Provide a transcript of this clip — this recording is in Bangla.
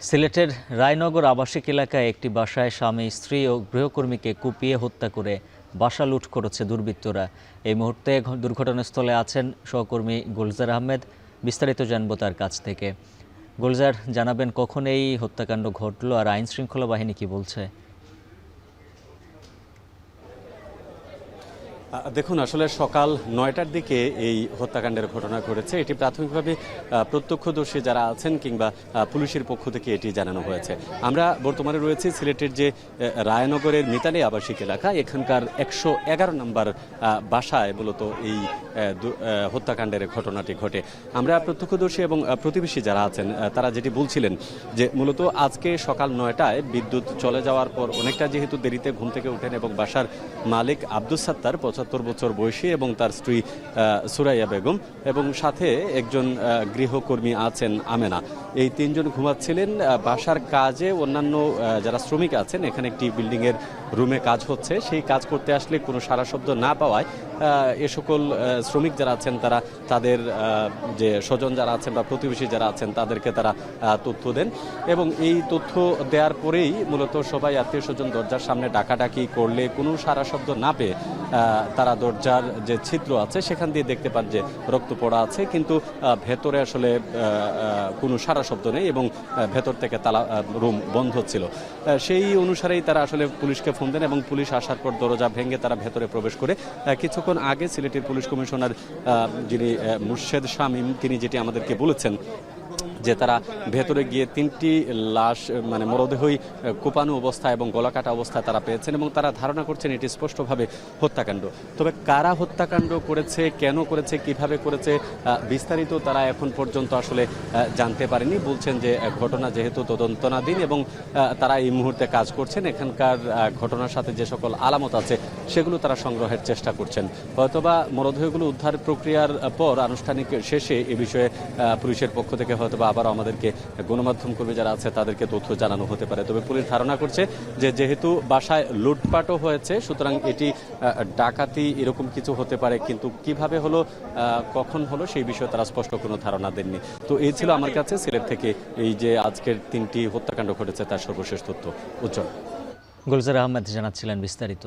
সিলেটের রায়নগর আবাসিক এলাকায় একটি বাসায় স্বামী, স্ত্রী ও গৃহকর্মীকে কুপিয়ে হত্যা করে বাসা লুট করেছে দুর্বৃত্তরা। এই মুহূর্তে দুর্ঘটনাস্থলে আছেন সহকর্মী গুলজার আহমেদ। বিস্তারিত জানবো তার কাছ থেকে। গুলজার, জানাবেন কখন এই হত্যাকাণ্ড ঘটলো আর আইন শৃঙ্খলা বাহিনী কি বলছে? দেখুন, আসলে সকাল ৯টার দিকে এই হত্যাকাণ্ডের ঘটনা ঘটেছে। এটি প্রাথমিকভাবে প্রত্যক্ষদর্শী যারা আছেন কিংবা পুলিশের পক্ষ থেকে এটি জানানো হয়েছে। আমরা বর্তমানে রয়েছি সিলেটের যে রায়নগরের মিতালী আবাসিক এলাকা, এখানকার ১১১ নম্বর বাসায় মূলত এই হত্যাকাণ্ডের ঘটনাটি ঘটে। আমরা প্রত্যক্ষদর্শী এবং প্রতিবেশী যারা আছেন তারা যেটি বলছিলেন যে মূলত আজকে সকাল ৯টায় বিদ্যুৎ চলে যাওয়ার পর অনেকটা যেহেতু দেরিতে ঘুম থেকে উঠেন এবং বাসার মালিক আব্দুস সাত্তার ৭৫ বছর বয়সী এবং তার স্ত্রী সুরাইয়া বেগম এবং সাথে একজন গৃহকর্মী আছেন আমেনা, এই তিনজন ঘুমাচ্ছিলেন। বাসার কাজে অন্যান্য যারা শ্রমিক আছেন, এখানে একটি বিল্ডিংয়ের রুমে কাজ হচ্ছে, সেই কাজ করতে আসলে কোনো সাড়া শব্দ না পাওয়ায় এ সকল শ্রমিক যারা আছেন তারা তাদের যে স্বজন যারা আছেন বা প্রতিবেশী যারা আছেন তাদেরকে তারা তথ্য দেন এবং এই তথ্য দেওয়ার পরেই মূলত সবাই আত্মীয় স্বজন দরজার সামনে ডাকাডাকি করলে কোনো সাড়া শব্দ না পেয়ে তারা দরজার যে ছিদ্র আছে সেখান দিয়ে দেখতে পান যে রক্ত পড়া আছে, কিন্তু ভেতরে আসলে কোনো সাড়া শব্দ নেই এবং ভেতর থেকে তালা রুম বন্ধ ছিল। সেই অনুসারেই তারা আসলে পুলিশকে ফোন দেন এবং পুলিশ আসার পর দরজা ভেঙে তারা ভেতরে প্রবেশ করে কিছুক্ষণ আগে সিলেটের পুলিশ কমিশনার যিনি মুর্শেদ শামীম, তিনি যেটি আমাদেরকে বলেছেন যে তারা ভেতরে গিয়ে ৩টি লাশ মানে মরদেহই কোপানো অবস্থা এবং গলাকাটা অবস্থায় তারা পেয়েছেন এবং তারা ধারণা করছেন এটি স্পষ্টভাবে হত্যাকাণ্ড। তবে কারা হত্যাকাণ্ড করেছে, কেন করেছে, কিভাবে করেছে বিস্তারিত তারা এখন পর্যন্ত আসলে জানতে পারেনি। বলছেন যে ঘটনা যেহেতু তদন্তনাধীন এবং তারা এই মুহূর্তে কাজ করছেন, এখানকার ঘটনার সাথে যে সকল আলামত আছে সেগুলো তারা সংগ্রহের চেষ্টা করছেন। হয়তোবা মরদেহগুলো উদ্ধার প্রক্রিয়ার পর আনুষ্ঠানিক শেষে এ বিষয়ে পুলিশের পক্ষ থেকে হয়তোবা আবারও আমাদেরকে গণমাধ্যম কর্মী যারা আছে তাদেরকে তথ্য জানানো হতে পারে। তবে পুলিশ ধারণা করছে যে যেহেতু বাসায় লুটপাটও হয়েছে, সুতরাং এটি ডাকাতি এরকম কিছু হতে পারে, কিন্তু কিভাবে হলো, কখন হলো সেই বিষয়ে তারা স্পষ্ট কোনো ধারণা দেননি। তো এই ছিল আমার কাছে সিলেট থেকে এই যে আজকের 3টি হত্যাকাণ্ড ঘটেছে তার সর্বশেষ তথ্য। উজ্জ্বল। গুলজার আহমেদ জানাচ্ছিলেন বিস্তারিত।